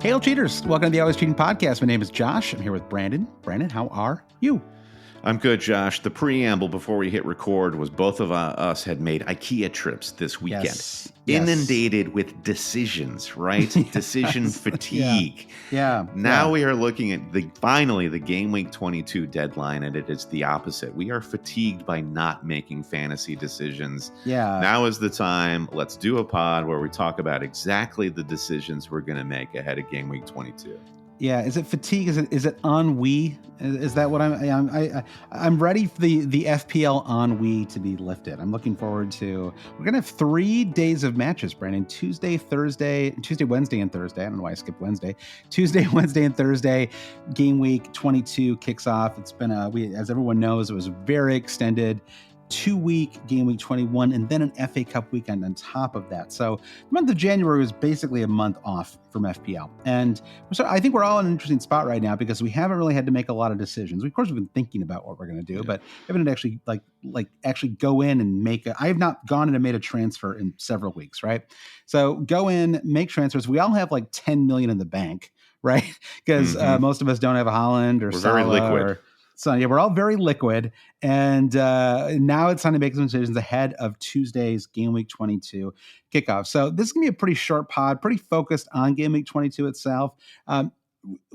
Hail cheaters. Welcome to the Always Cheating Podcast. My name is Josh. I'm here with Brandon. Brandon, how are you? I'm good, Josh. The preamble before we hit record was both of us had made IKEA trips this weekend. Yes. Inundated with decisions, right? Decision fatigue. Yeah. Now we are looking at finally the game week 22 deadline, and it is the opposite. We are fatigued by not making fantasy decisions. Yeah. Now is the time. Let's do a pod where we talk about exactly the decisions we're going to make ahead of game week 22. Yeah, is it fatigue? Is it ennui? Is that what I'm ready for the FPL ennui to be lifted. I'm looking forward to. We're gonna have 3 days of matches, Brandon. Tuesday, Wednesday, and Thursday. I don't know why I skipped Wednesday. Tuesday, Wednesday, and Thursday. Game week 22 kicks off. It's been as everyone knows, it was very extended. 2-week game week 21 and then an FA Cup weekend on top of that. So the month of January was basically a month off from FPL. And so I think we're all in an interesting spot right now because we haven't really had to make a lot of decisions. Of course, we've been thinking about what we're going to do, but we haven't actually actually go in and I have not gone in and made a transfer in several weeks, right? So go in, make transfers. We all have like 10 million in the bank, right? Because most of us don't have a Holland or we're very liquid. So yeah, we're all very liquid, and now it's time to make some decisions ahead of Tuesday's Game Week 22 kickoff. So this is going to be a pretty short pod, pretty focused on Game Week 22 itself.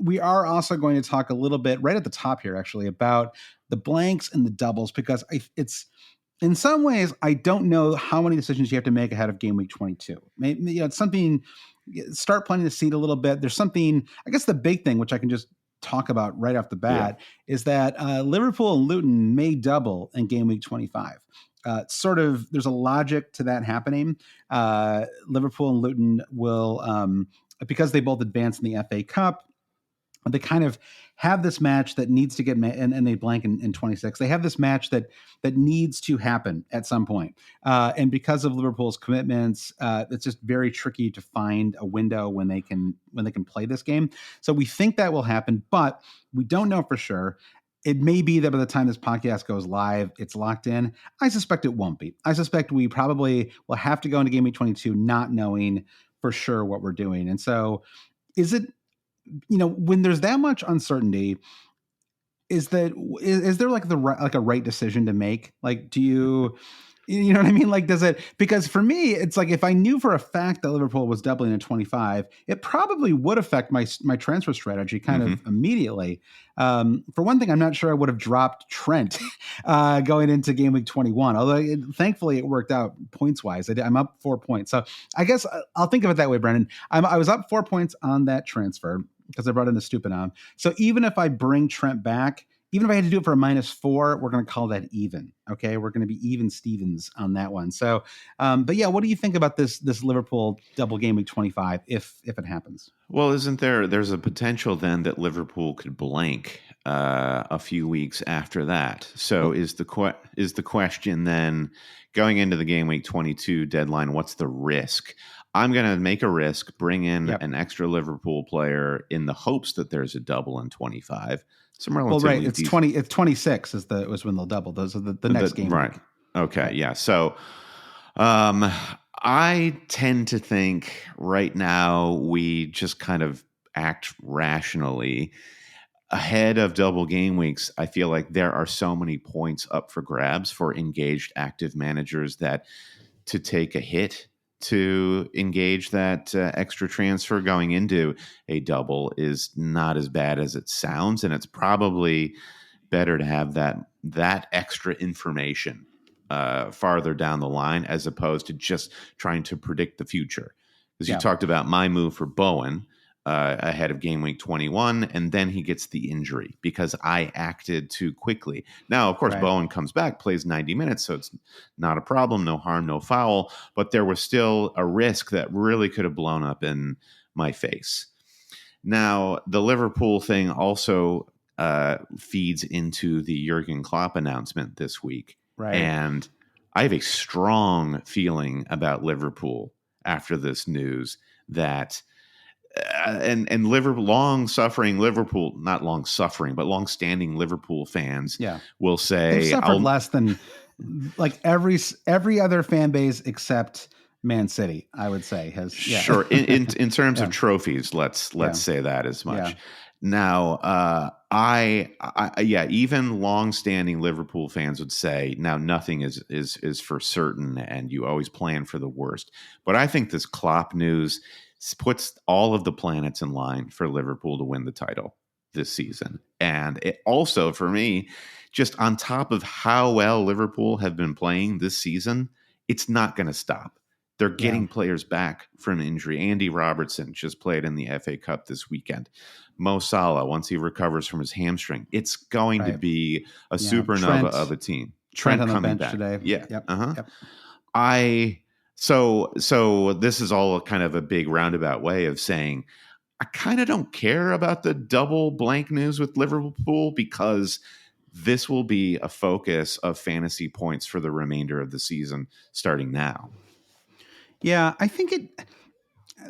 We are also going to talk a little bit right at the top here, actually, about the blanks and the doubles, because it's in some ways I don't know how many decisions you have to make ahead of Game Week 22. Maybe, it's something. Start planting the seed a little bit. There's something. I guess the big thing, which I can just talk about right off the bat, is that Liverpool and Luton may double in game week 25. There's a logic to that happening. Liverpool and Luton will, because they both advance in the FA Cup, they kind of have this match that needs to get and they blank in 26. They have this match that needs to happen at some point. And because of Liverpool's commitments, it's just very tricky to find a window when they can play this game. So we think that will happen, but we don't know for sure. It may be that by the time this podcast goes live, it's locked in. I suspect it won't be. I suspect we probably will have to go into game week 22 not knowing for sure what we're doing. And so is it, when there's that much uncertainty, is there like a right decision to make? Like, do you know what I mean? Like, does it, because for me, it's like, if I knew for a fact that Liverpool was doubling in 25, it probably would affect my transfer strategy kind of immediately. For one thing, I'm not sure I would have dropped Trent going into game week 21, although thankfully it worked out points wise. I'm up 4 points. So I guess I'll think of it that way, Brendan. I was up 4 points on that transfer because I brought in the Stupinan. So even if I bring Trent back, even if I had to do it for a -4, we're going to call that even. Okay, we're going to be even Stevens on that one. So, but yeah, what do you think about this Liverpool double game week 25 if it happens? Well, there's a potential then that Liverpool could blank a few weeks after that. So is the question then, going into the game week 22 deadline, what's the risk? I'm going to make a risk, bring in an extra Liverpool player in the hopes that there's a double in 25. It's 26 is when they'll double. Those are the next game. Right. Okay. Yeah. So I tend to think right now we just kind of act rationally. Ahead of double game weeks, I feel like there are so many points up for grabs for engaged active managers that to take a hit to engage that extra transfer going into a double is not as bad as it sounds, and it's probably better to have that extra information farther down the line as opposed to just trying to predict the future. Because you talked about my move for Bowen ahead of game week 21, and then he gets the injury because I acted too quickly. Now, of course, Bowen comes back, plays 90 minutes, so it's not a problem, no harm, no foul, but there was still a risk that really could have blown up in my face. Now, the Liverpool thing also feeds into the Jurgen Klopp announcement this week. Right. And I have a strong feeling about Liverpool after this news that and Liverpool, long-standing Liverpool fans will say they've suffered less than like every other fan base except Man City, I would say, has Sure. In terms yeah, of trophies, let's yeah, say that as yeah, much. Now, yeah, even longstanding Liverpool fans would say now nothing is for certain, and you always plan for the worst. But I think this Klopp news puts all of the planets in line for Liverpool to win the title this season, and it also for me, just on top of how well Liverpool have been playing this season, it's not going to stop. They're yeah. getting players back from injury. Andy Robertson just played in the FA Cup this weekend. Mo Salah, once he recovers from his hamstring, it's going to Right. be a Yeah. supernova of a team. Trent Trent on the coming bench back. today. Yeah. Yep. Uh-huh. Yep. I so this is all kind of a big roundabout way of saying I kind of don't care about the double blank news with Liverpool because this will be a focus of fantasy points for the remainder of the season starting now. Yeah, I think it.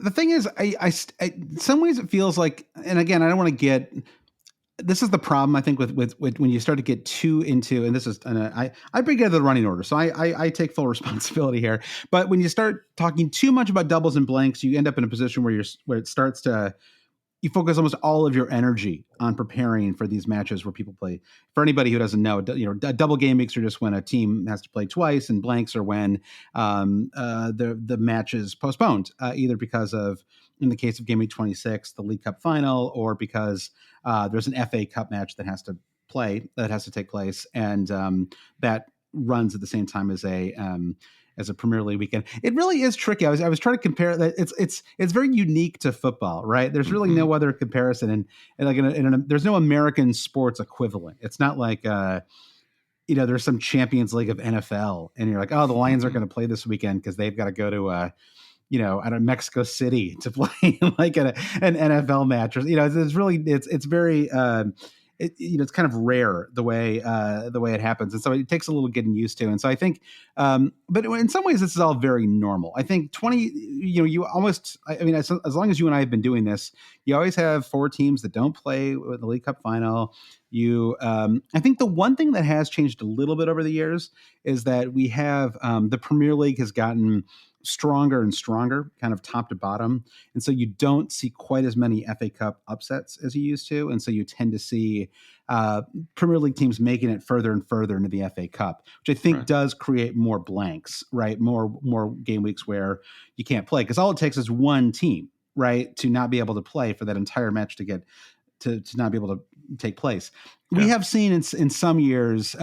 The thing is, in some ways it feels like, and again, I don't want to get. This is the problem I think with when you start to get too into, and this is, and I bring together the running order, so I take full responsibility here. But when you start talking too much about doubles and blanks, you end up in a position where it starts to, you focus almost all of your energy on preparing for these matches where people play. For anybody who doesn't know, double game weeks are just when a team has to play twice, and blanks are when the match is postponed, either because of, in the case of game week 26, the League Cup final, or because there's an FA Cup match that has to take place, and that runs at the same time as a Premier League weekend. It really is tricky. I was trying to compare that. It's very unique to football, right? There's really no other comparison, and like there's no American sports equivalent. It's not like there's some Champions League of NFL, and you're like, oh, the Lions aren't going to play this weekend because they've got to go to I don't know, Mexico City to play like an NFL match, or it's really it's very it's kind of rare the way it happens, and so it takes a little getting used to. And so I think, but in some ways, this is all very normal. I think 20, you almost, I mean, as long as you and I have been doing this, you always have 4 teams that don't play with the League Cup final. I think the one thing that has changed a little bit over the years is that we have the Premier League has gotten stronger and stronger, kind of top to bottom. And so you don't see quite as many FA Cup upsets as you used to. And so you tend to see Premier League teams making it further and further into the FA Cup, which I think does create more blanks, right? More game weeks where you can't play, because all it takes is one team, right, to not be able to play for that entire match to get to not be able to take place. Yeah. We have seen in some years,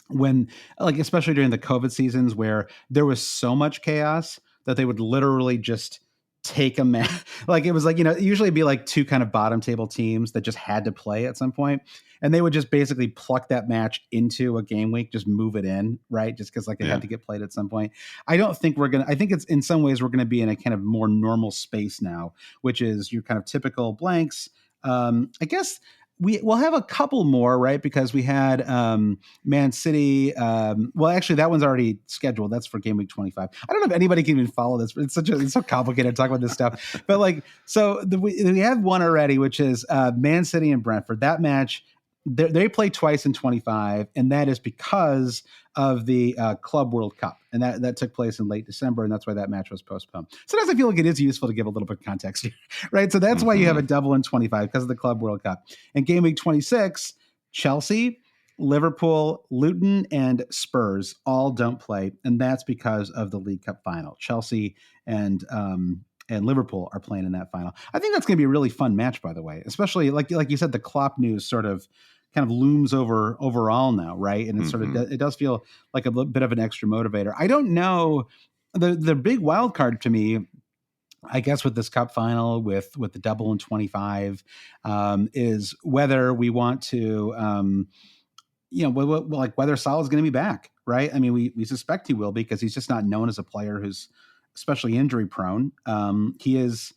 when, like, especially during the COVID seasons, where there was so much chaos that they would literally just take a match. Like, it was like, usually it'd be like 2 kind of bottom table teams that just had to play at some point, and they would just basically pluck that match into a game week, just move it in, right? Just because, like, it had to get played at some point. I think it's, in some ways, we're going to be in a kind of more normal space now, which is your kind of typical blanks. I guess we'll have a couple more, right? Because we had Man City. Well, actually, that one's already scheduled. That's for game week 25. I don't know if anybody can even follow this. It's so complicated to talk about this stuff. But like, so we have one already, which is Man City and Brentford. That match, they play twice in 25, and that is because of the Club World Cup, and that took place in late December, and that's why that match was postponed. Sometimes I feel like it is useful to give a little bit of context here, right? So that's why you have a double in 25, because of the Club World Cup. And game week 26, Chelsea, Liverpool, Luton, and Spurs all don't play, and that's because of the League Cup final. Chelsea and Liverpool are playing in that final. I think that's going to be a really fun match, by the way, especially like you said, the Klopp news sort of kind of looms overall now, right? And it sort of it does feel like a bit of an extra motivator. I don't know, the big wild card to me, I guess, with this cup final, with the double in 25, is whether we want to, like, whether Salah's going to be back, right? I mean, we suspect he will, because he's just not known as a player who's especially injury prone. He is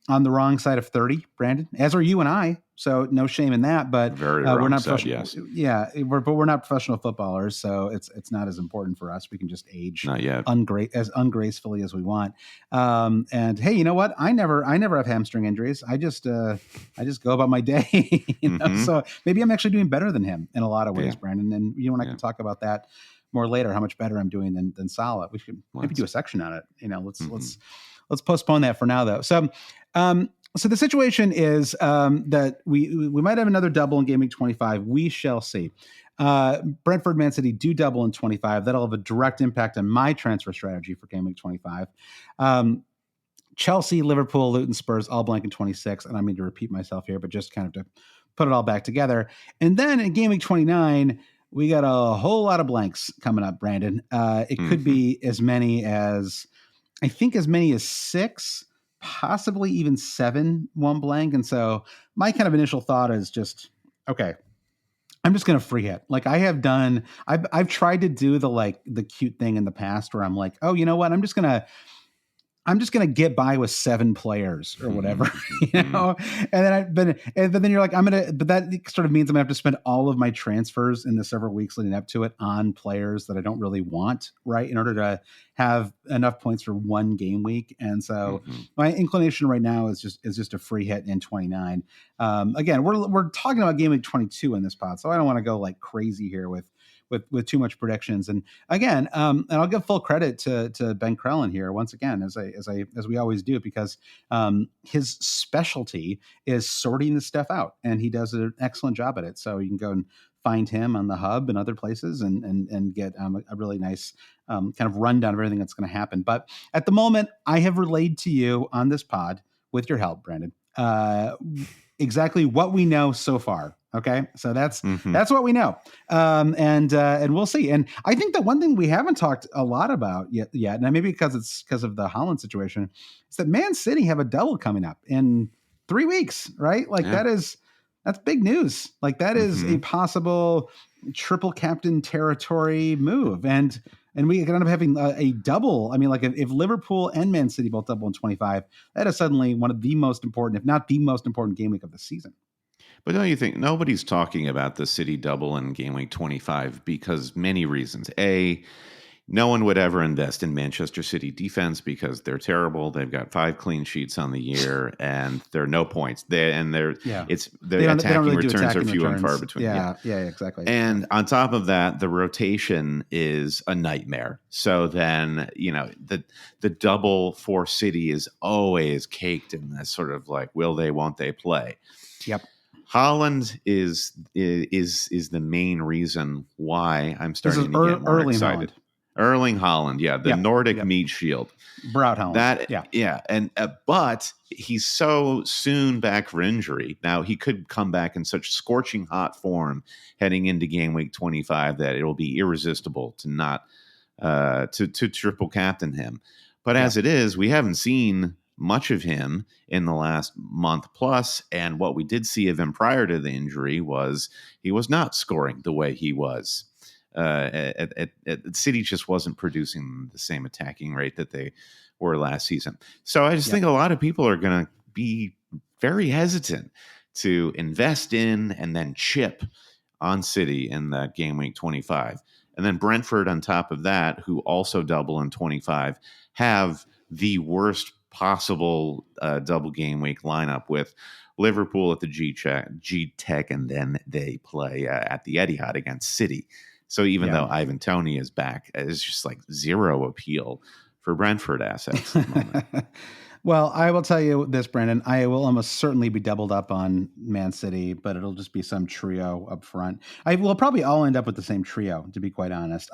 on the wrong side of 30, Brandon, as are you and I. So no shame in that, but Very we're not side, professional. yes. Yeah, but we're not professional footballers, so it's not as important for us. We can just age not yet as ungracefully as we want. And hey, you know what? I never have hamstring injuries. I just go about my day. So maybe I'm actually doing better than him in a lot of ways, Brandon. And you and I can talk about that more later how much better I'm doing than Salah. We should maybe do a section on it. Let's postpone that for now though. So the situation is that we might have another double in game week 25. We shall see. Brentford, Man City do double in 25. That'll have a direct impact on my transfer strategy for game week 25. Chelsea, Liverpool, Luton, Spurs, all blank in 26. I don't mean to repeat myself here, but just kind of to put it all back together. And then in game week 29, we got a whole lot of blanks coming up, Brandon. It could be as many as 6, possibly even 7, one blank. And so my kind of initial thought is just, okay, I'm just going to free hit. Like I have done, I've tried to do the cute thing in the past where I'm like, oh, you know what? I'm just going to get by with 7 players or whatever, and then you're like, but that sort of means I'm gonna have to spend all of my transfers in the several weeks leading up to it on players that I don't really want, right? In order to have enough points for one game week. And so my inclination right now is just a free hit in 29. Again, we're talking about game week 22 in this pod, so I don't want to go like crazy here with too much predictions. And again, and I'll give full credit to Ben Crellin here once again, as we always do, because his specialty is sorting this stuff out, and he does an excellent job at it. So you can go and find him on the hub and other places and get a really nice kind of rundown of everything that's going to happen. But at the moment, I have relayed to you on this pod, with your help, Brandon, exactly what we know so far. Okay, so that's what we know, and we'll see. And I think the one thing we haven't talked a lot about yet, and maybe because of the Haaland situation, is that Man City have a double coming up in 3 weeks, right? Like that's big news. Like that is a possible triple captain territory move, and we could end up having a double. I mean, like if Liverpool and Man City both double in 25, that is suddenly one of the most important, if not the most important game week of the season. But don't you think nobody's talking about the City double in game week 25 because many reasons. A, no one would ever invest in Manchester City defense because they're terrible. They've got 5 clean sheets on the year, and there are no points. Attacking returns are few and far between. Yeah, exactly. And on top of that, the rotation is a nightmare. So then, the double for City is always caked in this sort of like, will they, won't they play? Yep. Haaland is the main reason why I'm starting to get more excited. Erling Haaland, the Nordic meat shield. Brout Haaland. But he's so soon back for injury. Now he could come back in such scorching hot form heading into game week 25 that it'll be irresistible to not to triple captain him. But as it is, we haven't seen much of him in the last month plus, and what we did see of him prior to the injury was he was not scoring the way he was. At City just wasn't producing the same attacking rate that they were last season. So I just think a lot of people are going to be very hesitant to invest in and then chip on City in that game week 25. And then Brentford on top of that, who also double in 25, have the worst possible double game week lineup with Liverpool at the G-Tech, and then they play at the Etihad against City. So even though Ivan Toney is back, it's just like zero appeal for Brentford assets at the moment. Well, I will tell you this, Brandon. I will almost certainly be doubled up on Man City, but it'll just be some trio up front. I will probably all end up with the same trio, to be quite honest.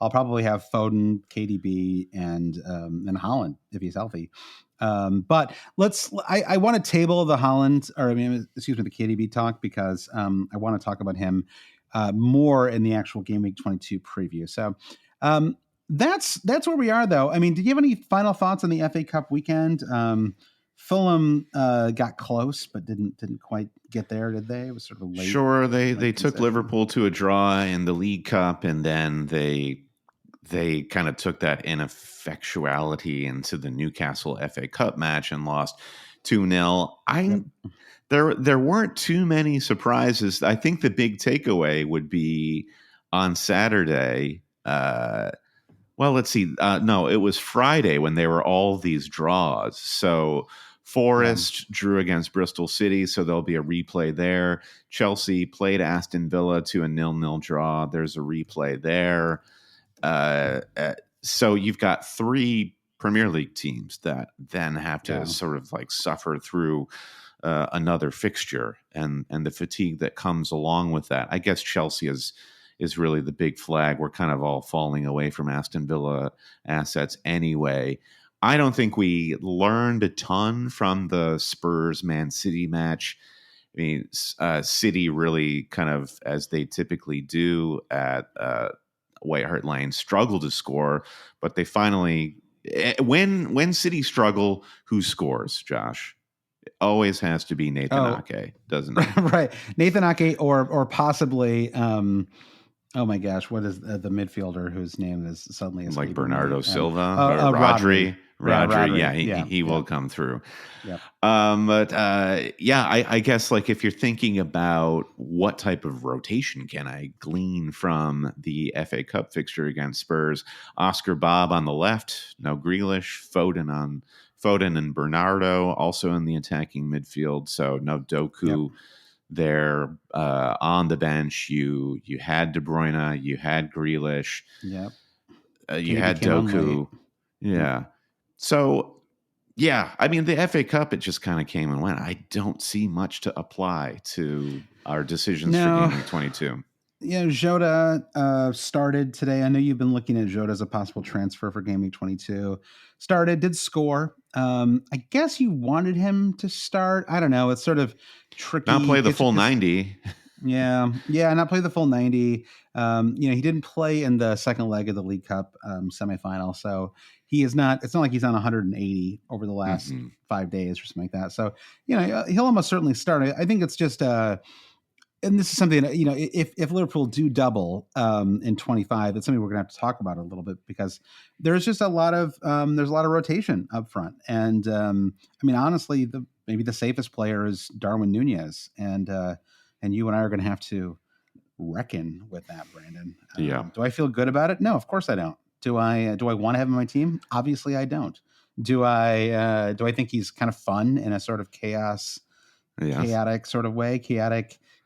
I'll probably have Foden, KDB, and Haaland if he's healthy. But I want to table the Haaland, the KDB talk, because I want to talk about him more in the actual game week 22 preview. So that's where we are, though. I mean, did you have any final thoughts on the FA Cup weekend? Fulham got close, but didn't quite get there, did they? It was sort of late. Sure, they took Liverpool to a draw in the League Cup, and then they kind of took that ineffectuality into the Newcastle FA Cup match and lost 2-0. There weren't too many surprises. I think the big takeaway would be on Saturday. Let's see. No, it was Friday when there were all these draws. So Forest drew against Bristol City, so there'll be a replay there. Chelsea played Aston Villa to a 0-0 draw. There's a replay there. So you've got 3 Premier League teams that then have to sort of like suffer through another fixture and the fatigue that comes along with that. I guess Chelsea is really the big flag. We're kind of all falling away from Aston Villa assets anyway. I don't think we learned a ton from the Spurs-Man City match. I mean, City really kind of, as they typically do at White Hart Lane, struggle to score, but they finally, when City struggle, who scores, Josh? It always has to be Nathan Ake, doesn't it? Right. Nathan Ake or possibly, oh my gosh, what is the midfielder whose name is suddenly escaping like Bernardo me? Silva, Rodri. Rodri. He will come through. Yep. I guess like if you're thinking about what type of rotation can I glean from the FA Cup fixture against Spurs, Oscar Bob on the left, no Grealish, Foden and Bernardo also in the attacking midfield, so no Doku. Yep. There on the bench, you had De Bruyne, you had Grealish, you had Doku, So, I mean, the FA Cup, it just kind of came and went. I don't see much to apply to our decisions for Game Week 22. Yeah, Jota started today. I know you've been looking at Jota as a possible transfer for Game Week 22. Did score. I guess you wanted him to start. I don't know. It's sort of tricky. Not play the full 90. Yeah, not play the full 90. He didn't play in the second leg of the League Cup semifinal, so he is not. It's not like he's on 180 over the last 5 days or something like that. So he'll almost certainly start. I think it's just. And this is something that, if Liverpool do double in 25, it's something we're going to have to talk about a little bit, because there's just a lot of rotation up front. And honestly, maybe the safest player is Darwin Nunez, and you and I are going to have to reckon with that, Brandon. Do I feel good about it? No, of course I don't. Do I want to have him on my team? Obviously I don't. Do I think he's kind of fun in a sort of chaotic sort of way?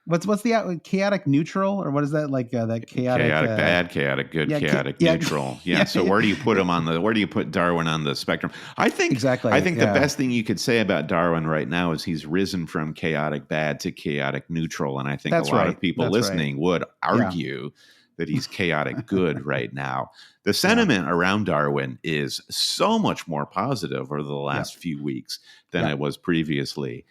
What's the chaotic neutral, or what is that, like that chaotic bad, chaotic good, chaotic neutral? So where do you put him where do you put Darwin on the spectrum? I think exactly. I think the best thing you could say about Darwin right now is he's risen from chaotic bad to chaotic neutral, and I think a lot of people listening would argue that he's chaotic good right now. The sentiment around Darwin is so much more positive over the last few weeks than it was previously.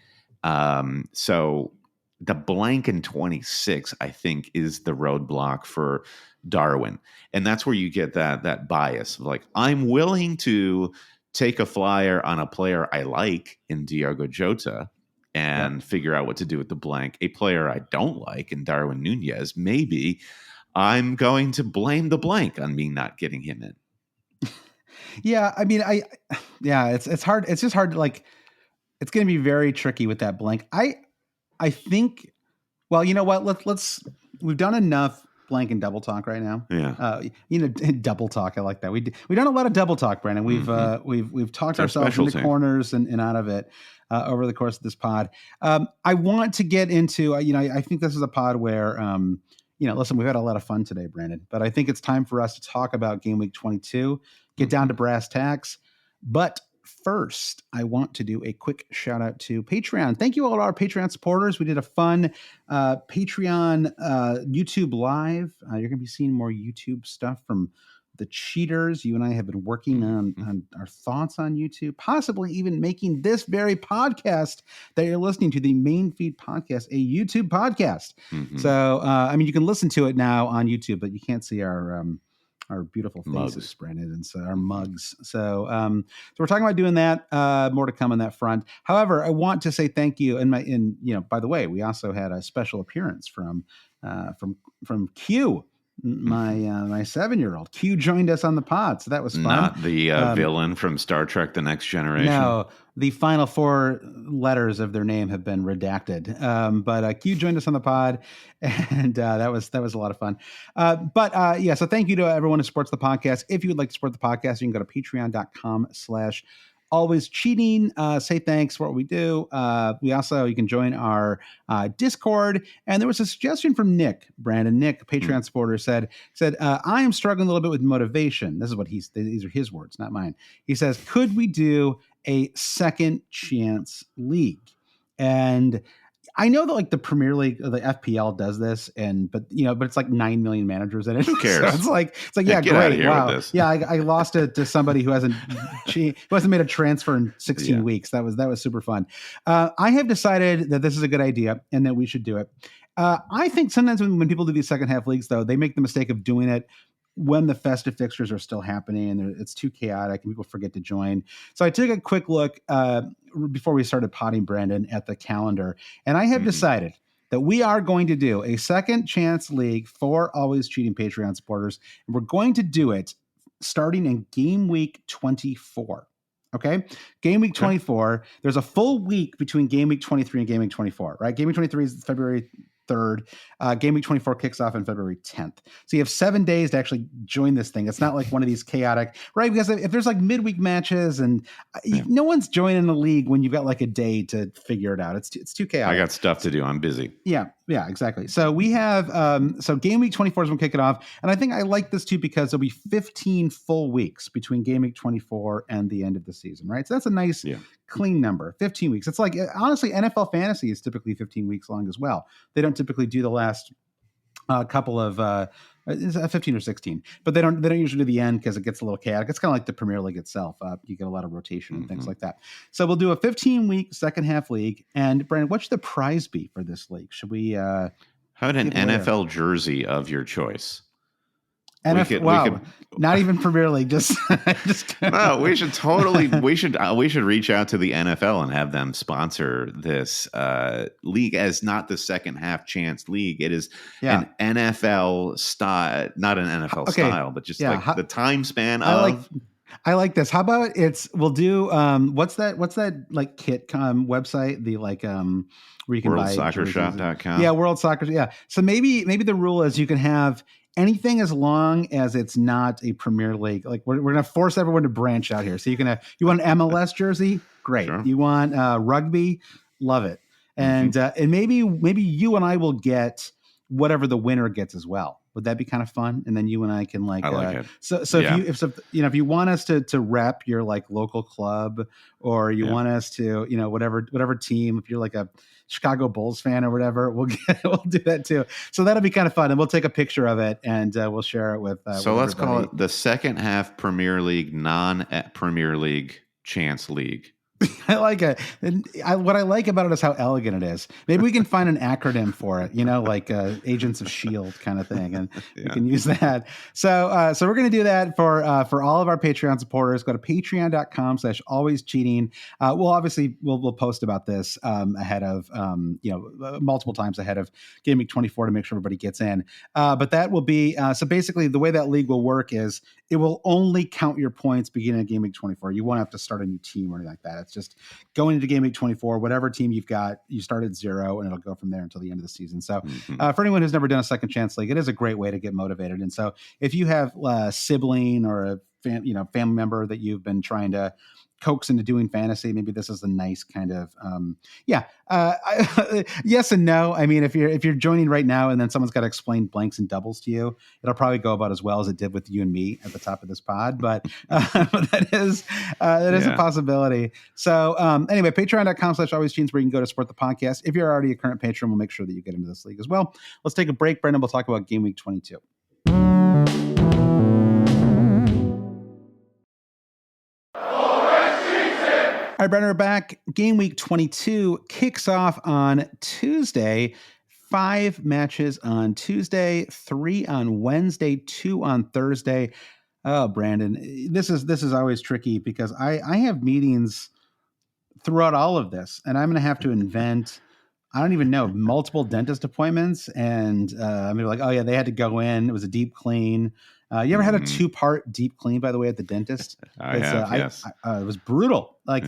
So the blank in 26, I think, is the roadblock for Darwin. And that's where you get that bias of like, I'm willing to take a flyer on a player I like in Diogo Jota and figure out what to do with the blank. A player I don't like in Darwin Nunez, maybe I'm going to blame the blank on me not getting him in. It's hard. It's just hard to it's going to be very tricky with that blank. I think, well, you know what? We've done enough blank and double talk right now. Double talk. I like that. We've done a lot of double talk, Brandon. We've talked ourselves into corners and out of it over the course of this pod. I want to get into, I think this is a pod where, listen, we've had a lot of fun today, Brandon, but I think it's time for us to talk about Game Week 22, get down to brass tacks. But first, I want to do a quick shout out to Patreon. Thank you all to our Patreon supporters. We did a fun Patreon YouTube live. You're going to be seeing more YouTube stuff from the cheaters. You and I have been working on our thoughts on YouTube, possibly even making this very podcast that you're listening to, the Main Feed podcast, a YouTube podcast. So, you can listen to it now on YouTube, but you can't see our beautiful faces, Brandon, and so our mugs. So we're talking about doing that. More to come on that front. However, I want to say thank you. By the way, we also had a special appearance from Q, my 7-year-old. Q joined us on the pod, so that was fun. Not the villain from Star Trek: The Next Generation. No, the final 4 letters of their name have been redacted. But Q joined us on the pod, and that was a lot of fun. So thank you to everyone who supports the podcast. If you would like to support the podcast, you can go to patreon.com/double Always Cheating. Say thanks for what we do. You can join our Discord. And there was a suggestion from Nick, Nick, Patreon supporter, said, I am struggling a little bit with motivation. This is what these are his words, not mine. He says, could we do a second chance league? And I know that like the Premier League, the FPL does this, but it's like 9 million managers in it. Who cares? So it's like yeah, get out of great, here wow, with this. yeah. I lost it to somebody who hasn't made a transfer in 16 weeks. That was super fun. I have decided that this is a good idea and that we should do it. I think sometimes when people do these second half leagues, though, they make the mistake of doing it when the festive fixtures are still happening and it's too chaotic and people forget to join. So I took a quick look before we started potting, Brandon, at the calendar, and I have decided that we are going to do a second chance league for Always Cheating Patreon supporters, and we're going to do it starting in game week 24. Okay. Game week 24. There's a full week between game week 23 and game week 24, right? Game week 23 is February 3rd. Game week 24 kicks off on February 10th. So you have 7 days to actually join this thing. It's not like one of these chaotic, right? Because if there's like midweek matches and no one's joining the league when you've got like a day to figure it out. It's too chaotic. I got stuff to do. I'm busy. Yeah, exactly. So we have, so game week 24 is when we kick it off. And I think I like this too because there'll be 15 full weeks between game week 24 and the end of the season, right? So that's a nice clean number, 15 weeks. It's like, honestly, NFL fantasy is typically 15 weeks long as well. They don't typically do the last couple of 15 or 16, but they don't usually do the end because it gets a little chaotic. It's kind of like the Premier League itself. You get a lot of rotation and things like that. So we'll do a 15-week second half league. And Brandon, what should the prize be for this league? Should we how about an NFL jersey of your choice? Wow, not even Premier League. Just no. We should reach out to the NFL and have them sponsor this league as not the second half chance league. It is an NFL style, not an NFL style, but just like the time span of. I like this. How about we'll do what's that like kit website, the like where you can buy worldsoccershop.com. Yeah, World Soccer. Yeah. So maybe the rule is you can have anything as long as it's not a Premier League. Like we're going to force everyone to branch out here. So you want an MLS jersey? Great. Sure. You want rugby? Love it. And and maybe you and I will get whatever the winner gets as well. Would that be kind of fun? And then you and I can like, I like it. So if you want us to rep your like local club, or you want us to, whatever team, if you're like a Chicago Bulls fan or whatever, we'll do that too. So that'll be kind of fun. And we'll take a picture of it and we'll share it with, so let's call it the second half Premier League, non-Premier League chance league. I like it. And what I like about it is how elegant it is. Maybe we can find an acronym for it, like Agents of S.H.I.E.L.D. kind of thing, and we can use that. So we're going to do that for all of our Patreon supporters. Go to patreon.com/alwayscheating. We'll post about this ahead of, multiple times ahead of Game Week 24 to make sure everybody gets in. But that will be, so basically the way that league will work is it will only count your points beginning of Game Week 24. You won't have to start a new team or anything like that. It's just going into Game Week 24, whatever team you've got, you start at 0 and it'll go from there until the end of the season. So for anyone who's never done a second chance league, it is a great way to get motivated. And so if you have a sibling or a family member that you've been trying to coax into doing fantasy, maybe this is a nice kind of yes and no. I mean, if you're joining right now and then someone's got to explain blanks and doubles to you, it'll probably go about as well as it did with you and me at the top of this pod. But that is a possibility. So anyway, patreon.com/alwayscheating, where you can go to support the podcast. If you're already a current patron, we'll make sure that you get into this league as well. Let's take a break, Brendan. We'll talk about Game Week 22. All right, Brendan, we're back. Game Week 22 kicks off on Tuesday. 5 matches on Tuesday, 3 on Wednesday, 2 on Thursday. Oh, Brandon, this is always tricky because I have meetings throughout all of this, and I'm going to have to invent, I don't even know, multiple dentist appointments. And I'm like, oh yeah, they had to go in. It was a deep clean. You ever had a 2-part deep clean, by the way, at the dentist? I have, yes. It was brutal. Like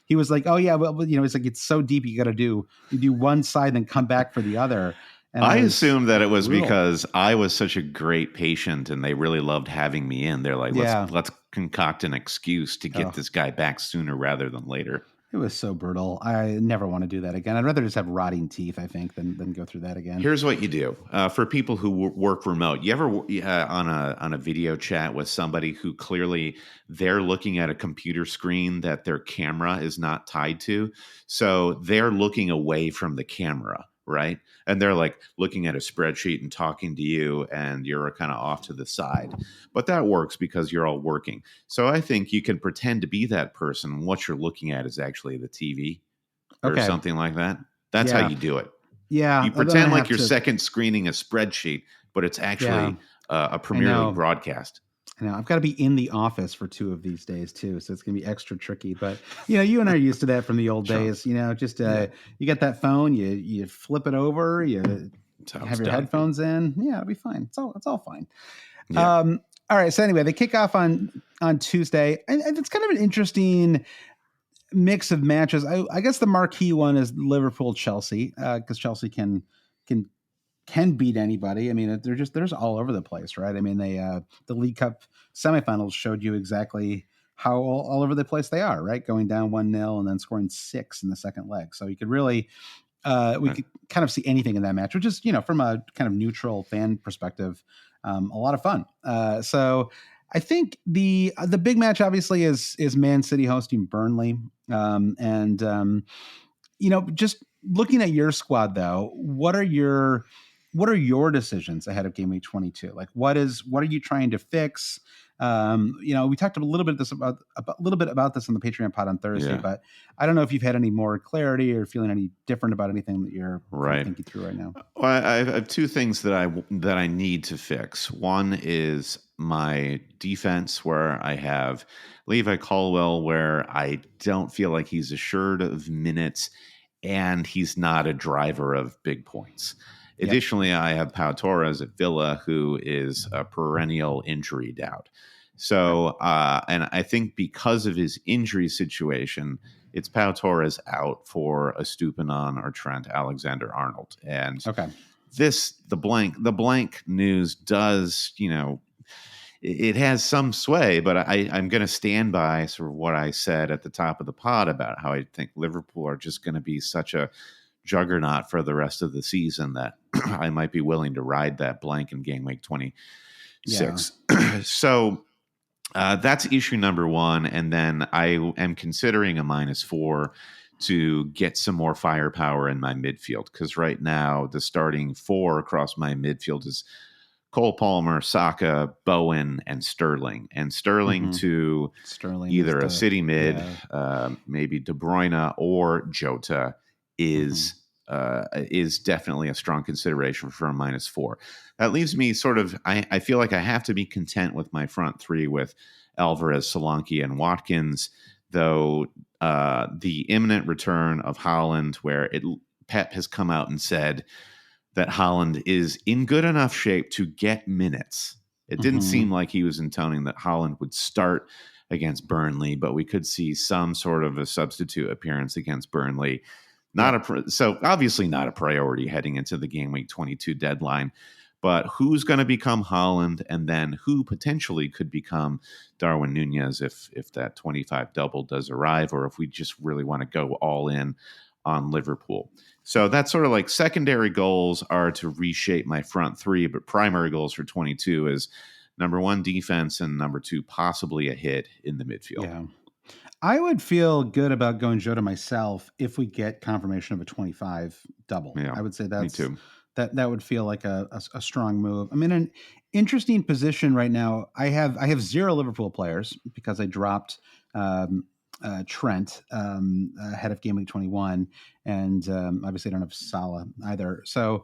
he was like, oh yeah, well, it's like, it's so deep. You do one side, then come back for the other. and I I was assumed that it was brutal. because I was such a great patient and they really loved having me in. They're like, let's Yeah. let's concoct an excuse to get Oh, this guy back sooner rather than later. it was so brutal. I never want to do that again. I'd rather just have rotting teeth, I think, than go through that again. Here's what you do for people who work remote. You ever on a video chat with somebody who clearly they're looking at a computer screen that their camera is not tied to, so they're looking away from the camera, right? And they're like looking at a spreadsheet and talking to you, and you're kind of off to the side. But that works because you're all working. So I think you can pretend to be that person. What you're looking at is actually the TV or Okay. something like that. That's how Yeah. you do it. Yeah. You I'm gonna pretend like have you're to. second screening a spreadsheet, but it's Yeah. actually a I Premier League know. broadcast. I know. I've got to be in the office for 2 of these days too, so it's gonna be extra tricky. But you and I are used to that from the old Sure. days. Just Yeah. you get that phone, you flip it over, you That's how have it's your done. headphones in. Yeah, it'll be fine. It's all fine. Yeah. All right. So anyway, they kick off on Tuesday, and it's kind of an interesting mix of matches. I guess the marquee one is Liverpool Chelsea because Chelsea can can beat anybody. I mean, there's all over the place, right? I mean, the League Cup semifinals showed you exactly how all over the place they are, right? Going down 1-0 and then scoring 6 in the second leg. So you could really we Right. could kind of see anything in that match, which is, from a kind of neutral fan perspective, a lot of fun. So I think the big match obviously is Man City hosting Burnley, and just looking at your squad though, what are your decisions ahead of game week 22? Like, what are you trying to fix? We talked a little bit about this on the Patreon pod on Thursday, Yeah. but I don't know if you've had any more clarity or feeling any different about anything that you're kind of Right. thinking through right now. Well, I have two things that I need to fix. One is my defense, where I have Levi Colwell, where I don't feel like he's assured of minutes, and he's not a driver of big points. Yep. Additionally, I have Pau Torres at Villa, who is a perennial injury doubt. So, and I think because of his injury situation, it's Pau Torres out for a Stupinan or Trent Alexander-Arnold. And Okay. the blank news does, it has some sway, but I'm going to stand by sort of what I said at the top of the pod about how I think Liverpool are just going to be such a juggernaut for the rest of the season that I might be willing to ride that blank in game week 26. Yeah. So that's issue number one. And then I am considering a -4 to get some more firepower in my midfield, because right now the starting 4 across my midfield is Cole Palmer, Saka, Bowen, and Sterling. And Sterling Mhm. to Sterling either a is city mid, yeah. maybe De Bruyne or Jota Mhm. is definitely a strong consideration for a -4. That leaves me sort of, I feel like I have to be content with my front three with Alvarez, Solanke, and Watkins, though the imminent return of Haaland, where Pep has come out and said that Haaland is in good enough shape to get minutes. It didn't Mhm. seem like he was intoning that Haaland would start against Burnley, but we could see some sort of a substitute appearance against Burnley. Yep. So obviously not a priority heading into the game week 22 deadline. But who's going to become Haaland, and then who potentially could become Darwin Nunez if that 25 double does arrive, or if we just really want to go all in on Liverpool. So that's sort of like secondary goals are to reshape my front three, but primary goals for 22 is number one, defense, and number two, possibly a hit in the midfield. Yeah. I would feel good about going Jota myself if we get confirmation of a 25 double. Yeah, I would say me too. that would feel like a strong move. I'm in an interesting position right now. I have 0 Liverpool players because I dropped Trent ahead of game week 21, and obviously I don't have Salah either. So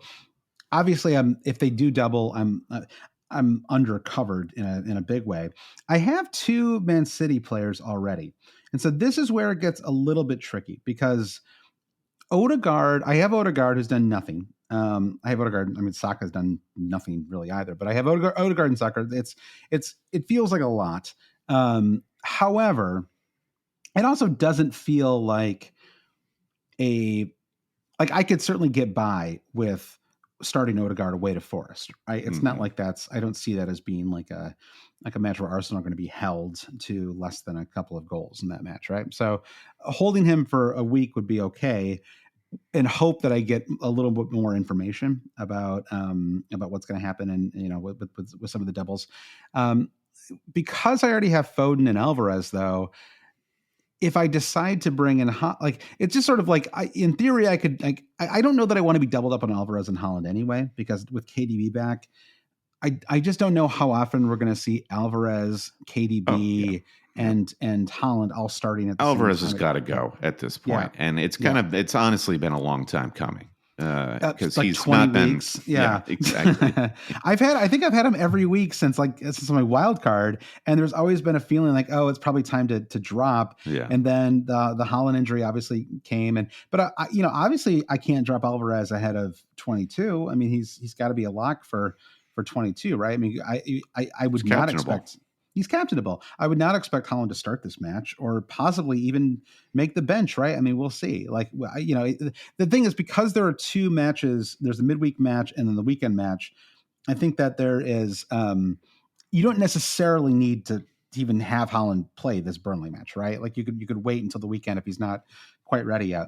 obviously, if they do double, I'm undercovered in a big way. I have 2 Man City players already, and so this is where it gets a little bit tricky because I have Odegaard who's done nothing. I have Odegaard. I mean, Saka's done nothing really either, but I have Odegaard and Saka. It feels like a lot. However, it also doesn't feel like I could certainly get by with starting Odegaard away to Forest, right? It's not Mhm. like I don't see that as being like a match where Arsenal are going to be held to less than a couple of goals in that match, right? So holding him for a week would be okay, and hope that I get a little bit more information about what's going to happen, and with some of the doubles. Because I already have Foden and Alvarez, though, if I decide to bring in like, it's just sort of like, in theory, I could, like, I don't know that I want to be doubled up on Alvarez and Holland anyway, because with KDB back, I just don't know how often we're going to see Alvarez, Oh, yeah. KDB, Yeah. and Holland all starting at the same Alvarez time. has got to go at this Yeah, point, and it's yeah. it's honestly been a long time coming, because Like he's 20 not been. weeks. Yeah, Yeah. exactly. I think I've had him every week since my wild card. And there's always been a feeling like, oh, it's probably time to drop. Yeah, And then the Holland injury obviously came. But obviously I can't drop Alvarez ahead of 22. I mean, he's got to be a lock for 22, right? I mean, I it's would not captainable. expect. He's captainable. I would not expect Holland to start this match, or possibly even make the bench, right? I mean, we'll see. Like, the thing is, because there are two matches, there's a midweek match and then the weekend match. I think that there is, you don't necessarily need to even have Holland play this Burnley match, right? Like, you could wait until the weekend if he's not quite ready yet.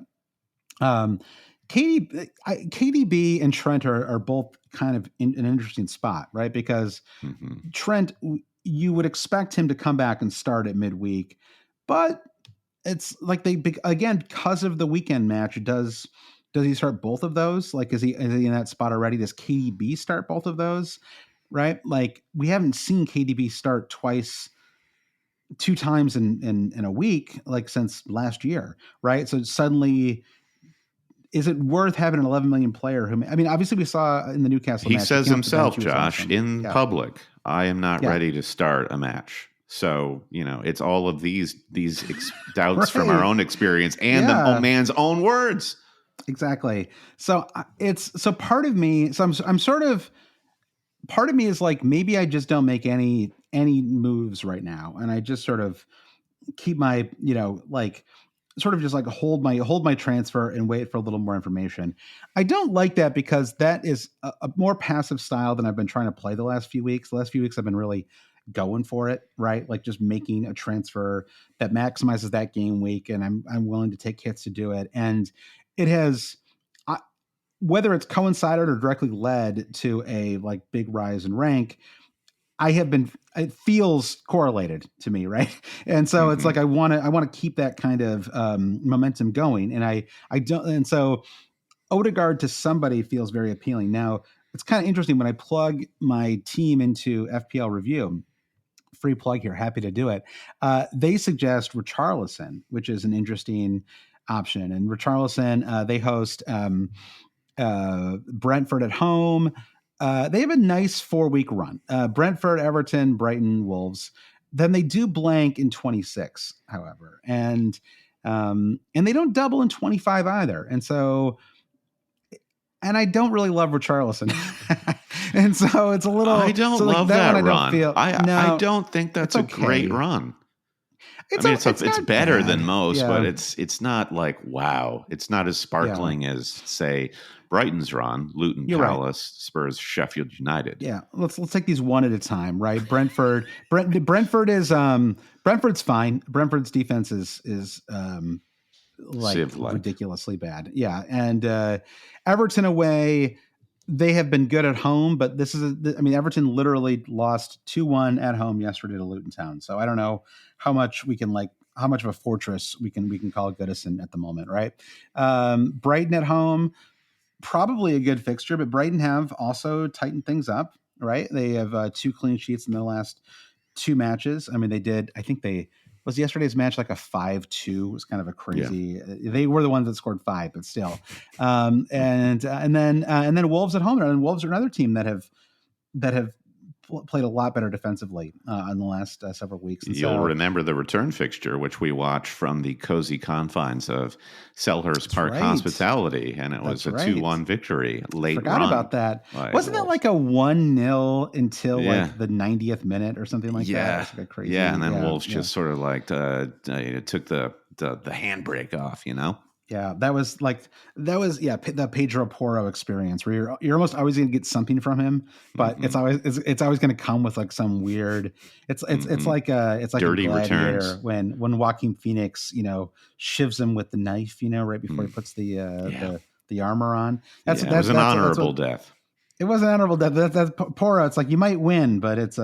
Um, KDB and Trent are both kind of in an interesting spot, right? Because Hmm. Trent, you would expect him to come back and start at midweek, but it's like again, because of the weekend match. Does he start both of those? Like, is he in that spot already? Does KDB start both of those? Right? Like, we haven't seen KDB start twice, two times in a week, like, since last year, right? So suddenly, is it worth having an 11 million player who? I mean, obviously we saw in the Newcastle He match, he says came off the bench, himself, he was Josh, awesome. in Yeah, public, I am not yeah, ready to start a match. So, it's all of these doubts from our right, own experience and the yeah. man's own words. Exactly. So part of me. So I'm sort of, part of me is like, maybe I just don't make any moves right now, and I just sort of keep my, like, sort of just like hold my transfer and wait for a little more information. I don't like that, because that is a more passive style than I've been trying to play the last few weeks. The last few weeks I've been really going for it, right? Like, just making a transfer that maximizes that game week, and I'm willing to take hits to do it. And it has, whether it's coincided or directly led to a, like, big rise in rank, it feels correlated to me, right? And so it's Hmm. like, I want to keep that kind of momentum going, and I don't, and so Odegaard to somebody feels very appealing. Now, it's kind of interesting when I plug my team into FPL review. Free plug here, happy to do it. They suggest Richarlison, which is an interesting option. And Richarlison, they host Brentford at home. They have a nice 4-week run. Brentford, Everton, Brighton, Wolves. Then they do blank in 26, however, and they don't double in 25 either. And so, and I don't really love Richarlison, and so it's a I little, don't so, like, love that one that I don't run. feel. I No, don't think it's that's a great okay. run. I It's mean, it's it's not better than bad. most, but Yeah, it's not like wow. It's not as yeah, sparkling as, say, Brighton's run, Luton you're right. Palace, Spurs, Sheffield United. Yeah, let's take these one at a time, right? Brentford's fine. Brentford's defense is like, Civ like. ridiculously bad. Yeah, and Everton away, they have been good at home, but I mean, Everton literally lost 2-1 at home yesterday to Luton Town. So I don't know how much we can, like, how much of a fortress we can call Goodison at the moment, right? Brighton at home, probably a good fixture, but Brighton have also tightened things up, right? They have 2 clean sheets in their last 2 matches. I mean, I think they was yesterday's match like a 5-2. It was kind of a Yeah. crazy. They were the ones that scored 5, but still. And then Wolves at home, and Wolves are another team that have played a lot better defensively in the last several weeks. And You'll so remember the return fixture, which we watched from the cozy confines of Selhurst that's Park right. Hospitality, and it was That's a right. 2-1 victory, late Forgot run about that. by the Wasn't that Wolves. like a 1-0 until, Yeah. like, the 90th minute or something like that? It Yeah. was like a Yeah. crazy. And then Yeah, Wolves yeah. just sort of like took the handbrake off, Yeah, the Pedro Porro experience where you're almost always going to get something from him, but Hmm. it's always going to come with like some weird. Hmm. It's like a Dirty gladiator returns. when Joaquin Phoenix shivs him with the knife right before he Mm. puts Yeah. the armor on. Yeah. It was an That's what honorable death. it was an honorable death. That's Porro. It's like you might win, but it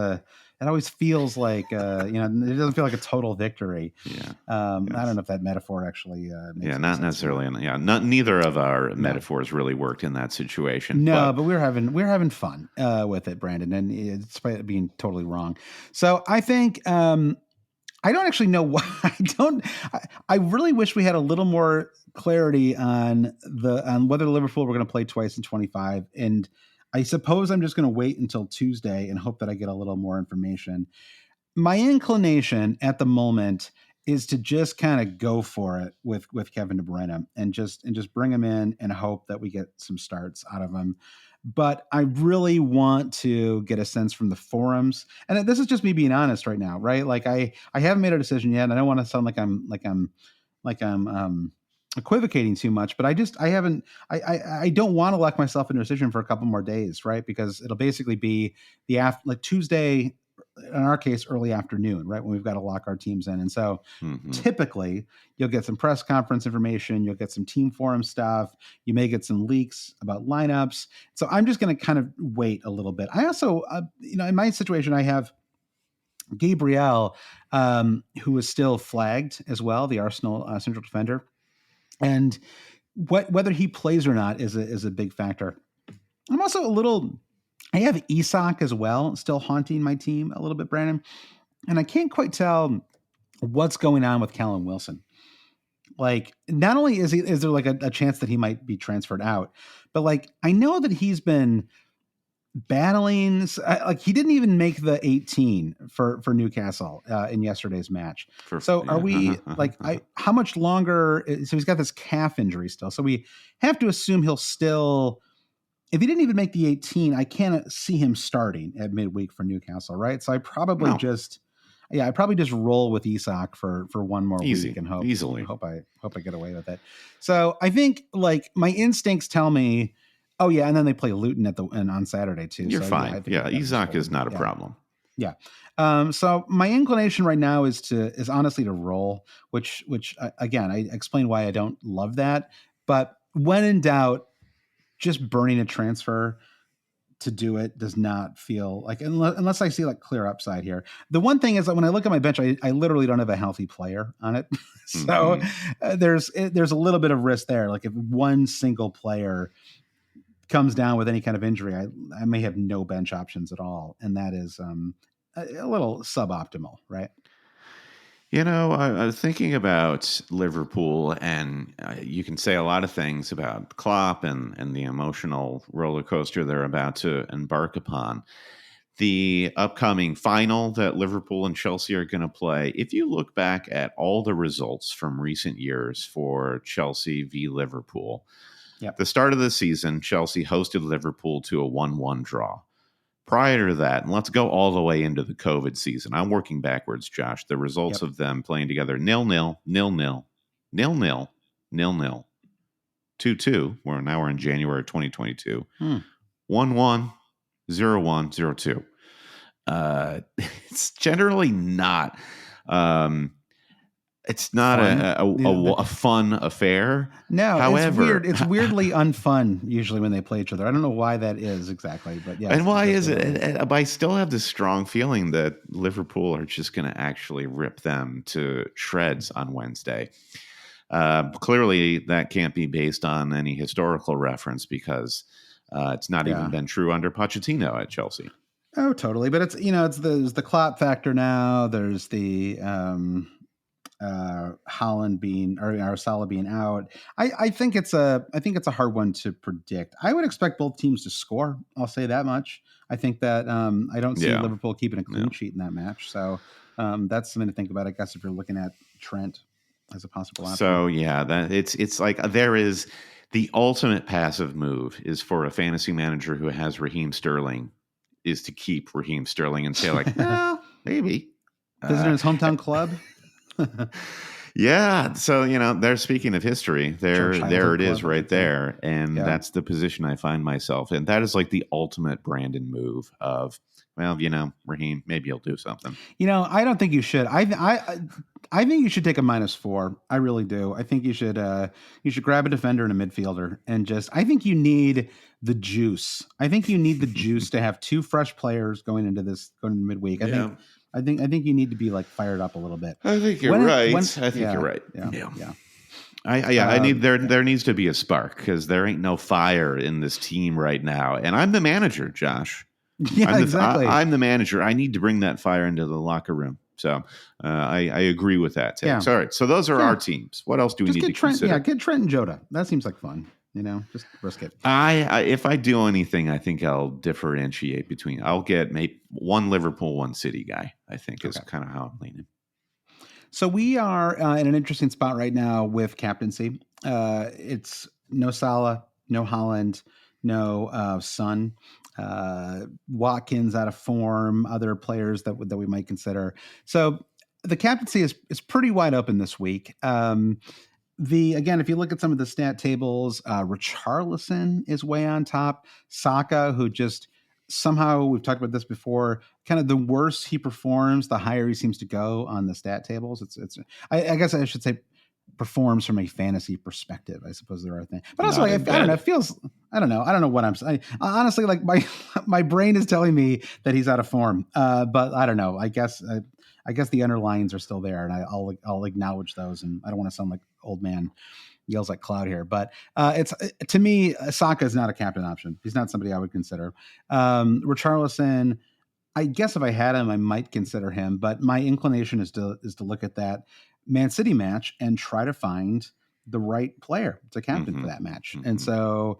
always feels like it doesn't feel like a total victory. Yeah. I don't Yes. know if that metaphor actually makes Yeah. any Not sense or not. necessarily. Yeah. Neither of our No, metaphors really worked in that situation. no, But but we're having fun with it, Brandon, and despite it being totally wrong. So I think I don't actually know why I don't. I really wish we had a little more clarity on whether Liverpool were going to play twice in 25, and I suppose I'm just going to wait until Tuesday and hope that I get a little more information. My inclination at the moment is to just kind of go for it with Kevin De Bruyne and just bring him in and hope that we get some starts out of him. But I really want to get a sense from the forums, and this is just me being honest right now, right? Like I haven't made a decision yet, and I don't want to sound like I'm equivocating too much, but I haven't I don't want to lock myself into a decision for a couple more days, right? Because it'll basically be like Tuesday, in our case, early afternoon, right? When we've got to lock our teams in. And so mhm. typically you'll get some press conference information, you'll get some team forum stuff, you may get some leaks about lineups. So I'm just going to kind of wait a little bit. I also, in my situation, I have Gabriel, who is still flagged as well, the Arsenal central defender. And whether he plays or not is a big factor. I'm also a little. I have Isak as well, still haunting my team a little bit, Brandon, and I can't quite tell what's going on with Callum Wilson. Like, not only is there like a chance that he might be transferred out, but like I know that he's been battling. Like he didn't even make the 18 for Newcastle in yesterday's match. So are we like how much longer? So he's got this calf injury still. So we have to assume he'll still. If he didn't even make the 18, I can't see him starting at midweek for Newcastle, right? So No, I probably just roll with Isak for one more week easy, and easily. hope I get away with it. So I think like my instincts tell me, oh yeah, and then they play Luton and on Saturday too. You're So yeah, fine. I think Yeah, I've got to just Isaac hold is him. not a Yeah, problem. yeah. So my inclination right now is honestly to roll, which again I explain why I don't love that, but when in doubt, just burning a transfer to do it does not feel like unless I see like clear upside here. The one thing is that when I look at my bench, I literally don't have a healthy player on it, so Hmm. there's a little bit of risk there. Like if one single player comes down with any kind of injury, I may have no bench options at all, and that is a little suboptimal, right? I was thinking about Liverpool, and you can say a lot of things about Klopp and the emotional roller coaster they're about to embark upon. The upcoming final that Liverpool and Chelsea are going to play, if you look back at all the results from recent years for Chelsea v Liverpool, Yep. the start of the season, Chelsea hosted Liverpool to a 1-1 draw. Prior to that, and let's go all the way into the COVID season. I'm working backwards, Josh. The results Yep. of them playing together: 0-0, 0-0, 0-0, 0-0, 2-2. Now we're in January 2022. Hmm. 1-1, 0-1, 0-2. It's generally not. Um, it's not Fun. a fun affair. No, it's weird. However, It's weirdly unfun usually when they play each other. I don't know why that is exactly, but and yes, it why does is go it? that way. But I still have this strong feeling that Liverpool are just going to actually rip them to shreds on Wednesday. Clearly, that can't be based on any historical reference because it's not even Yeah. been true under Pochettino at Chelsea. Oh, totally. But it's there's the Klopp factor now. There's the Holland being or Salah being out. I think it's a hard one to predict. I would expect both teams to score. I'll say that much. I think that I don't see Yeah, Liverpool keeping a yeah. clean sheet in that match. So that's something to think about, I guess, if you're looking at Trent as a possible option. So yeah, that it's like there is the ultimate passive move is for a fantasy manager who has Raheem Sterling is to keep Raheem Sterling and say like, well, maybe. Visiting Uh, his hometown club. Yeah. So, they're speaking of history. It's our There childhood it is club, I right think. Yeah. there. And Yeah. that's the position I find myself in. That is like the ultimate Brandon move of, well, Raheem, maybe you'll do something. I don't think you should. I think you should take a -4. I really do. I think you should grab a defender and a midfielder and just. I think you need the juice. I think you need the juice to have two fresh players going into midweek. I Yeah. think. I think you need to be like fired up a little bit. I think you're When it right. when I think you're yeah right. yeah Yeah. yeah I need there. yeah There needs to be a spark because there ain't no fire in this team right now. And I'm the manager, Josh. yeah exactly I'm the manager. I need to bring that fire into the locker room. So I agree with that take. yeah So, all right. So those are yeah. our teams. What else do we Just need to get Trent. consider? Yeah, get Trent and Jota. That seems like fun. Just risk it. If I do anything, I think I'll differentiate between. I'll get maybe one Liverpool, one City guy. I think is Okay. kind of how I'm leaning. So we are in an interesting spot right now with captaincy. It's no Salah, no Holland, no Son, Watkins out of form, other players that we might consider. So the captaincy is pretty wide open this week. Again, if you look at some of the stat tables, Richarlison is way on top. Saka, who just somehow, we've talked about this before, kind of the worse he performs, the higher he seems to go on the stat tables. I guess I should say performs from a fantasy perspective. I suppose there are things, but also Not like in I don't know. bed. It feels I don't know. I don't know what I'm saying. Honestly, like my brain is telling me that he's out of form, but I don't know. I guess the underlines are still there, and I'll acknowledge those. And I don't want to sound like old man yells like Cloud here, but it's to me, Saka is not a captain option. He's not somebody I would consider. Richarlison, I guess if I had him, I might consider him, but my inclination is to look at that Man City match and try to find the right player to captain for that match. And so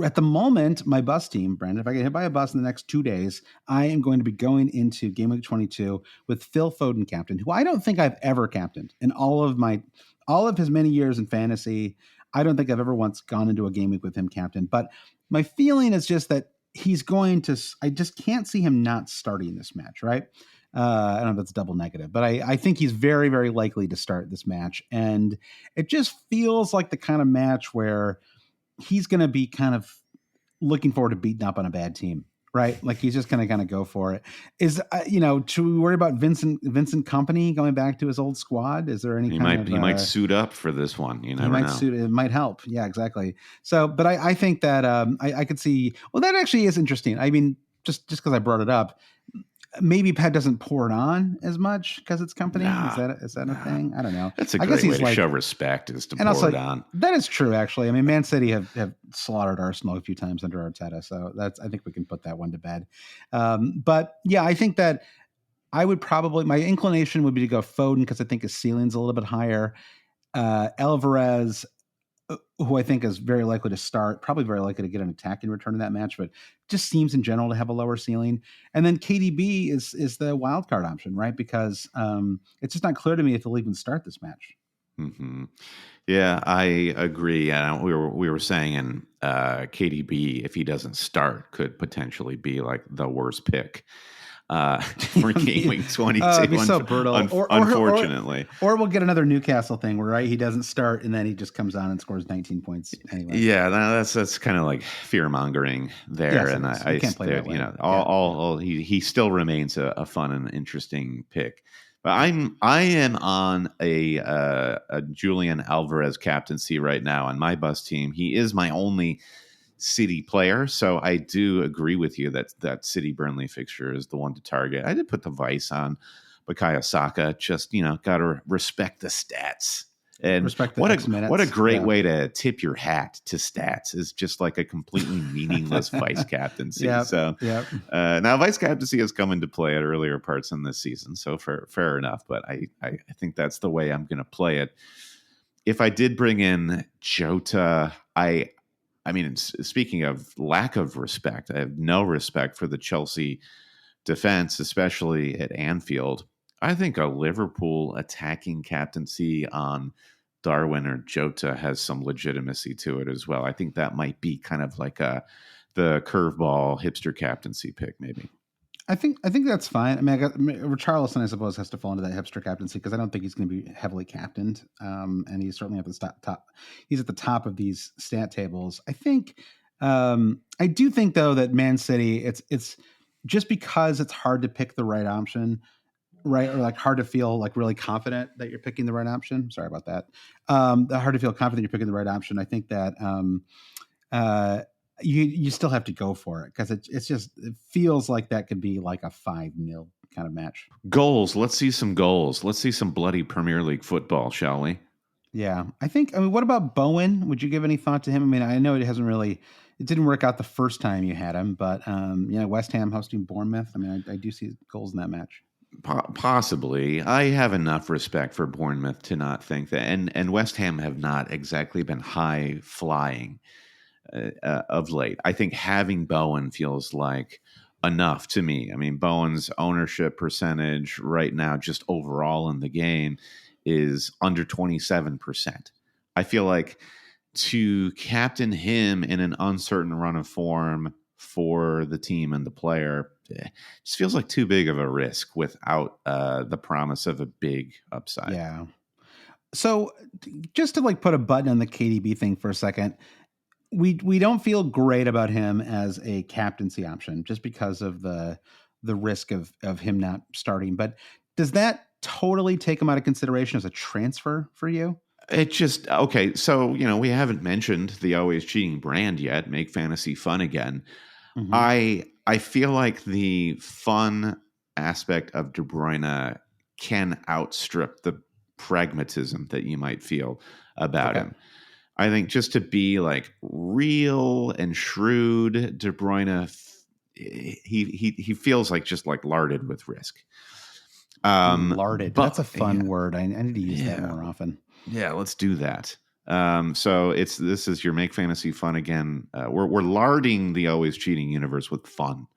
at the moment, my bus team, Brandon, if I get hit by a bus in the next 2 days, I am going to be going into Game Week 22 with Phil Foden captain, who I don't think I've ever captained in all of his many years in fantasy. I don't think I've ever once gone into a game week with him captain. But my feeling is just that he's going to. I just can't see him not starting this match, right? I don't know if that's double negative, but I think he's very, very likely to start this match. And it just feels like the kind of match where he's going to be kind of looking forward to beating up on a bad team, right? Like he's just going to kind of go for it. Is should we worry about Vincent Company going back to his old squad? Is there any He kind of he might suit up for this one. You never know. It might help. Yeah, exactly. So, but I think that I could see. Well, that actually is interesting. I mean, just because I brought it up, maybe Pat doesn't pour it on as much because it's company. Is that a thing? I don't know. That's a I guess great way he's to like, show respect is to and pour also it on. that is true. Actually, I mean, Man City have slaughtered Arsenal a few times under Arteta, so I think we can put that one to bed. But yeah, I think that I would probably my inclination would be to go Foden because I think his ceiling's a little bit higher. Alvarez, who I think is very likely to start, probably very likely to get an attacking return in that match, but just seems in general to have a lower ceiling. And then KDB is the wild card option, right? Because it's just not clear to me if he'll even start this match. Mm-hmm. Yeah, I agree. We were saying KDB, if he doesn't start, could potentially be like the worst pick for Game Week 22. It'd be so brutal. Unfortunately, or we'll get another Newcastle thing where he doesn't start and then he just comes on and scores 19 points anyway. Yeah, that's kind of like fear mongering there, yes, and I can't play that way. He still remains a fun and interesting pick. But I am on a Julian Alvarez captaincy right now on my bus team. He is my only City player, so I do agree with you that City Burnley fixture is the one to target. I did put the vice on Bukayo Saka. Just got to respect the stats. And respect the what a great way to tip your hat to stats is just like a completely meaningless vice captaincy. Now vice captaincy has come into play at earlier parts in this season, so fair enough. But I think that's the way I'm going to play it. If I did bring in Jota, I mean, speaking of lack of respect, I have no respect for the Chelsea defense, especially at Anfield. I think a Liverpool attacking captaincy on Darwin or Jota has some legitimacy to it as well. I think that might be kind of like the curveball hipster captaincy pick, maybe. I think that's fine. I mean, Richarlison, I suppose, has to fall into that hipster captaincy because I don't think he's going to be heavily captained, and he's certainly at the top. He's at the top of these stat tables. I do think though that Man City, it's just because it's hard to pick the right option, right, or like hard to feel like really confident that you're picking the right option. Sorry about that. Hard to feel confident you're picking the right option. I think that uh, you still have to go for it because it feels like that could be like a 5-0 kind of match. Goals. Let's see some goals. Let's see some bloody Premier League football, shall we? Yeah, I mean, what about Bowen? Would you give any thought to him? I mean, I know it didn't work out the first time you had him, but West Ham hosting Bournemouth. I mean, I do see goals in that match. Possibly. I have enough respect for Bournemouth to not think that, and West Ham have not exactly been high flying of late. I think having Bowen feels like enough to me. I mean, Bowen's ownership percentage right now, just overall in the game, is under 27%. I feel like to captain him in an uncertain run of form for the team and the player just feels like too big of a risk without the promise of a big upside. Yeah. So just to like put a button on the KDB thing for a second, we don't feel great about him as a captaincy option just because of the risk of him not starting. But does that totally take him out of consideration as a transfer for you? It just okay. So we haven't mentioned the always cheating brand yet. Make fantasy fun again. Mm-hmm. I feel like the fun aspect of De Bruyne can outstrip the pragmatism that you might feel about him. I think just to be like real and shrewd, De Bruyne, he feels like just like larded with risk. Larded. That's a fun word. I need to use that more often. Yeah, let's do that. So this is your Make Fantasy Fun again. We're larding the always cheating universe with fun.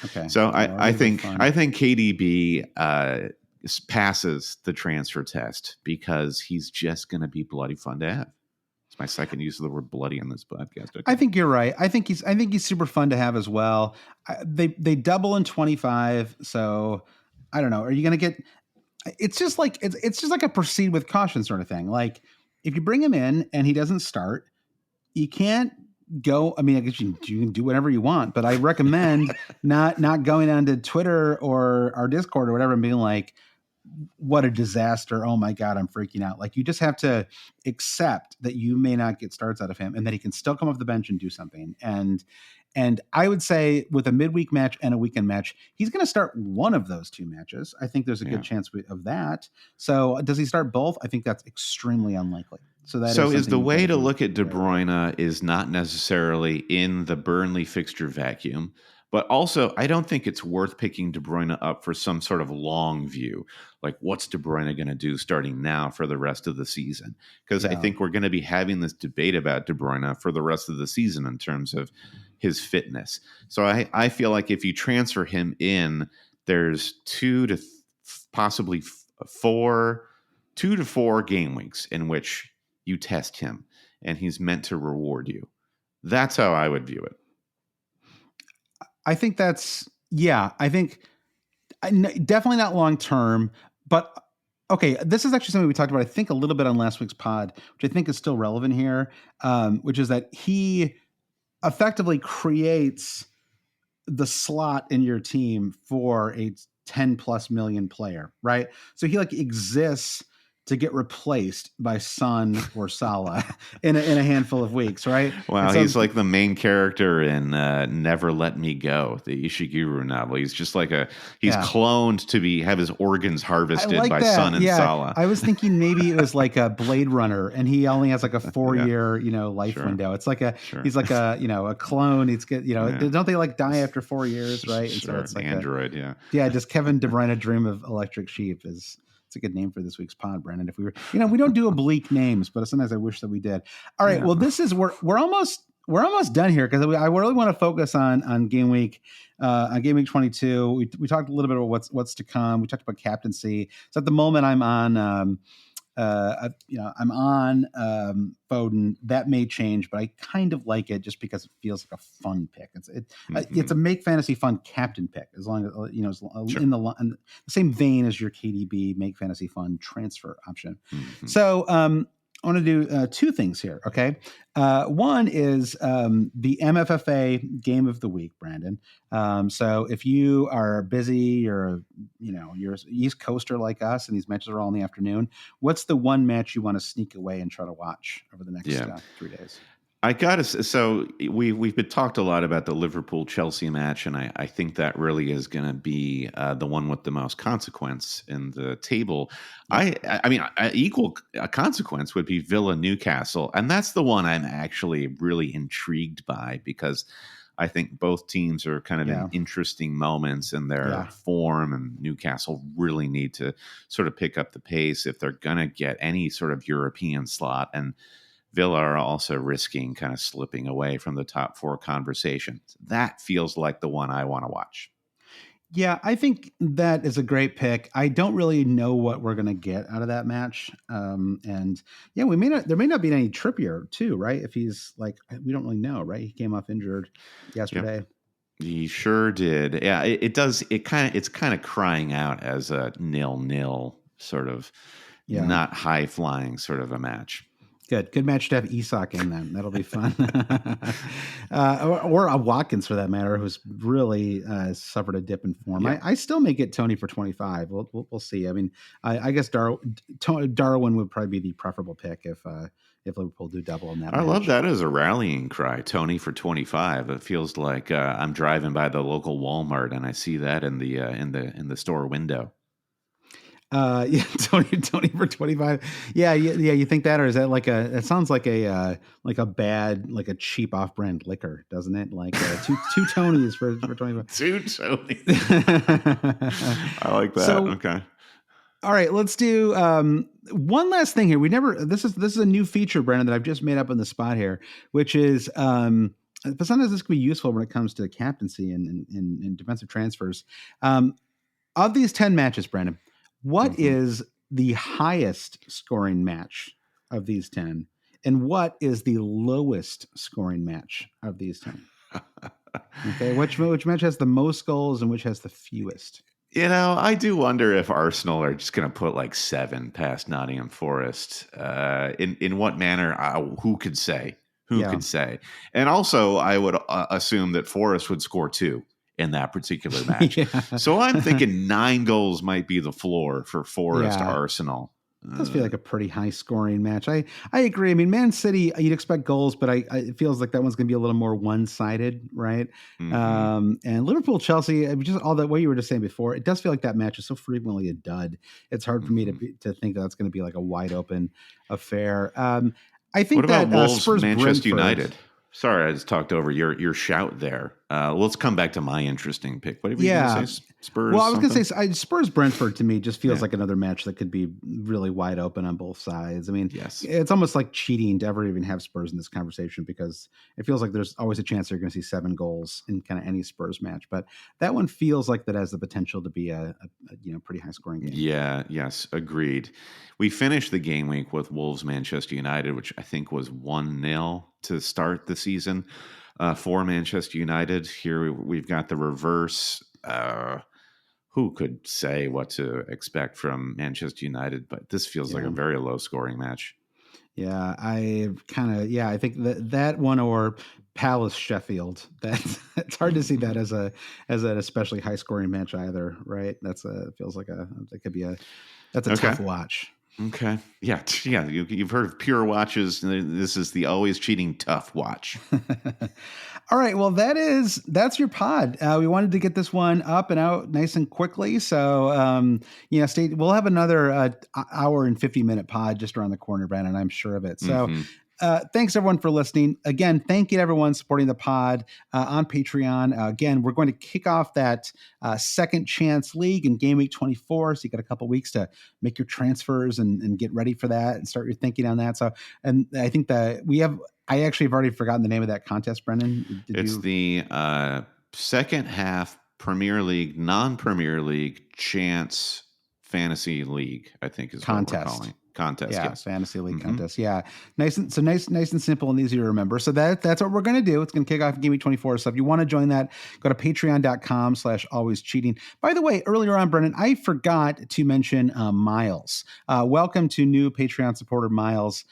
Okay. So I think KDB passes the transfer test because he's just going to be bloody fun to have. It's my second use of the word bloody in this podcast. Okay. I think you're right. I think he's super fun to have as well. They double in 25, so I don't know. Are you going to get? It's just like a proceed with caution sort of thing. Like if you bring him in and he doesn't start, you can't go. I mean, I guess you can do whatever you want, but I recommend not going onto Twitter or our Discord or whatever and being like, what a disaster. Oh my God, I'm freaking out. Like you just have to accept that you may not get starts out of him and that he can still come off the bench and do something. And I would say with a midweek match and a weekend match, he's going to start one of those two matches. I think there's a good chance of that. So does he start both? I think that's extremely unlikely. So is the way to look at De Bruyne is not necessarily in the Burnley fixture vacuum, but also I don't think it's worth picking De Bruyne up for some sort of long view. Like what's De Bruyne going to do starting now for the rest of the season? Because I think we're going to be having this debate about De Bruyne for the rest of the season in terms of his fitness. So I feel like if you transfer him in, there's 2 to possibly 4 game weeks in which you test him and he's meant to reward you. That's how I would view it. I think definitely not long term, but okay, this is actually something we talked about, I think, a little bit on last week's pod, which I think is still relevant here, which is that he effectively creates the slot in your team for a 10 plus million player, right? So he like exists to get replaced by Son or Salah in a handful of weeks, right? Wow, so, he's like the main character in Never Let Me Go, the Ishiguro novel. He's just like he's cloned to have his organs harvested by Son and Salah. I was thinking maybe it was like a Blade Runner, and he only has like a 4-year, life window. It's like he's like a clone. It's good, Don't they like die after 4 years, right? Sure, so it's like android, Does Kevin De Bruyne dream of Electric Sheep? It's a good name for this week's pod, Brandon. If we were, we don't do oblique names, but sometimes I wish that we did. All right. Yeah. Well, we're almost done here because I really want to focus on game week 22. We talked a little bit about what's to come. We talked about captaincy. So at the moment I'm on I'm on Foden. That may change, but I kind of like it just because it feels like a fun pick. It's a make fantasy fun captain pick, as long as it's Sure. in the same vein as your KDB make fantasy fun transfer option. Mm-hmm. So I want to do two things here. Okay. One is the MFFA game of the week, Brandon. So if you are busy or, you're an East Coaster like us and these matches are all in the afternoon, what's the one match you want to sneak away and try to watch over the next 3 days? I gotta. So we've been talked a lot about the Liverpool Chelsea match, and I think that really is going to be the one with the most consequence in the table. Yeah. I mean, equal consequence would be Villa Newcastle, and that's the one I'm actually really intrigued by because I think both teams are kind of in interesting moments in their form, and Newcastle really need to sort of pick up the pace if they're going to get any sort of European slot. And Villa are also risking kind of slipping away from the top four conversation. That feels like the one I want to watch. Yeah, I think that is a great pick. I don't really know what we're going to get out of that match. And yeah, there may not be any Trippier too, right? If he's we don't really know, right? He came off injured yesterday. Yep. He sure did. Yeah, it's kind of crying out as a 0-0 sort of not high flying sort of a match. Good match to have Isak in then. That'll be fun. or a Watkins for that matter, who's really suffered a dip in form. Yeah. I still may get Tony for 25. We'll see. I mean, I guess Darwin would probably be the preferable pick if Liverpool do double in that match. I love that as a rallying cry. Tony for 25. It feels like I'm driving by the local Walmart and I see that in the store window. Tony for 25. Yeah. You think that, or is that it sounds like a bad, like a cheap off-brand liquor, doesn't it? Like two Tonys for 25. Two Tonys. I like that. So, okay. All right, let's do one last thing here. This is a new feature, Brandon, that I've just made up on the spot here, which is but sometimes this can be useful when it comes to captaincy and defensive transfers. Of these 10 matches, Brandon, what is the highest scoring match of these 10? And what is the lowest scoring match of these 10? Okay, which match has the most goals and which has the fewest? I do wonder if Arsenal are just going to put like 7 past Nottingham Forest. In what manner? Who could say? Who could say? And also, I would assume that Forest would score 2 in that particular match. So I'm thinking 9 goals might be the floor for Forest Arsenal. It does feel like a pretty high scoring match. I agree. I mean, Man City, you'd expect goals, but it feels like that one's going to be a little more one-sided, right? Mm-hmm. And Liverpool, Chelsea, just all that what you were just saying before, it does feel like that match is so frequently a dud. It's hard for me to think that's going to be like a wide open affair. I think what about that Wolves, Spurs, Manchester United. Sorry, I just talked over your shout there. Let's come back to my interesting pick. What did we going to say? Spurs? Well, I was going to say Spurs Brentford to me just feels like another match that could be really wide open on both sides. I mean, it's almost like cheating to ever even have Spurs in this conversation because it feels like there's always a chance you're going to see 7 goals in kind of any Spurs match. But that one feels like that has the potential to be a pretty high scoring game. Yeah, yes, agreed. We finished the game week with Wolves Manchester United, which I think was 1-0 to start the season for Manchester United. Here we've got the reverse. Who could say what to expect from Manchester United? But this feels like a very low scoring match. Yeah, I think that one or Palace Sheffield. It's hard to see that as an especially high scoring match either, right? That's a tough watch. Okay. Yeah. You've heard of pure watches. This is the always cheating tough watch. All right. Well, that's your pod. We wanted to get this one up and out nice and quickly. So, we'll have another hour and 50-minute pod just around the corner, Brandon. I'm sure of it. So, thanks everyone for listening. Again, thank you to everyone supporting the pod on Patreon. Again, we're going to kick off that second chance league in game week 24. So you got a couple weeks to make your transfers and get ready for that and start your thinking on that. So, and I think that I actually have already forgotten the name of that contest, Brendan. The second half Premier League, non-Premier League chance fantasy league, I think is contest. what we're calling. contest. Yeah, Yes. fantasy league contest. Yeah, nice and simple and easy to remember. So that's what we're going to do. It's going to kick off Game Week 24. So if you want to join that, go to patreon.com/alwayscheating. By the way, earlier on, Brendan, I forgot to mention Miles. Welcome to new Patreon supporter Miles.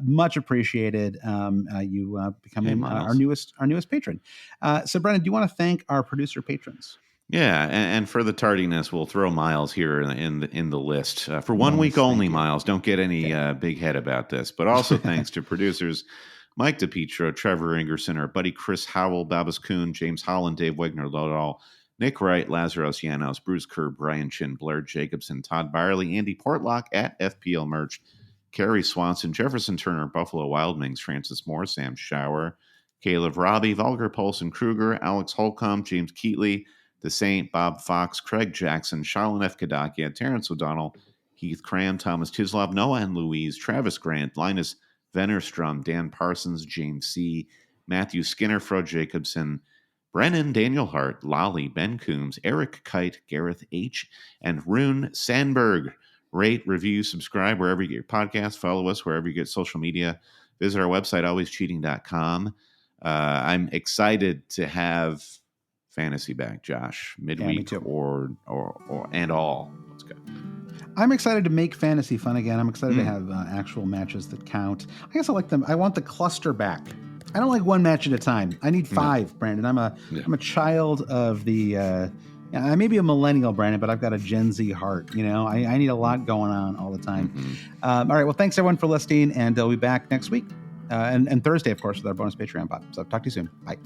Much appreciated. You becoming our newest patron. So Brendan, do you want to thank our producer patrons? Yeah, and for the tardiness, we'll throw Miles here in the list for 1 week only. Miles, don't get any big head about this. But also thanks to producers Mike DePietro, Trevor Ingerson, our buddy Chris Howell, Babas Kuhn, James Holland, Dave Wegner, Lodall, Nick Wright, Lazarus Yanos, Bruce Kerr, Brian Chin, Blair Jacobson, Todd Byerly, Andy Portlock at FPL Merch, Kerry Swanson, Jefferson Turner, Buffalo Wild Wings, Francis Moore, Sam Shower, Caleb Robbie, Volker Polson Kruger, Alex Holcomb, James Keatley, The Saint, Bob Fox, Craig Jackson, Charlene F. Kadakia, Terrence O'Donnell, Heath Cram, Thomas Tislov, Noah and Louise, Travis Grant, Linus Vennerstrom, Dan Parsons, James C., Matthew Skinner, Fro Jacobson, Brennan, Daniel Hart, Lolly, Ben Coombs, Eric Kite, Gareth H., and Rune Sandberg. Rate, review, subscribe wherever you get your podcasts. Follow us wherever you get social media. Visit our website, alwayscheating.com. I'm excited to have fantasy back, Josh, midweek or and all. Let's go. I'm excited to make fantasy fun again. I'm excited to have actual matches that count. I guess I like them. I want the cluster back. I don't like one match at a time. I need 5, Brandon. I'm a child of the. I may be a millennial, Brandon, but I've got a Gen Z heart. I need a lot going on all the time. All right. Well, thanks everyone for listening, and we'll be back next week and Thursday, of course, with our bonus Patreon pod. So talk to you soon. Bye.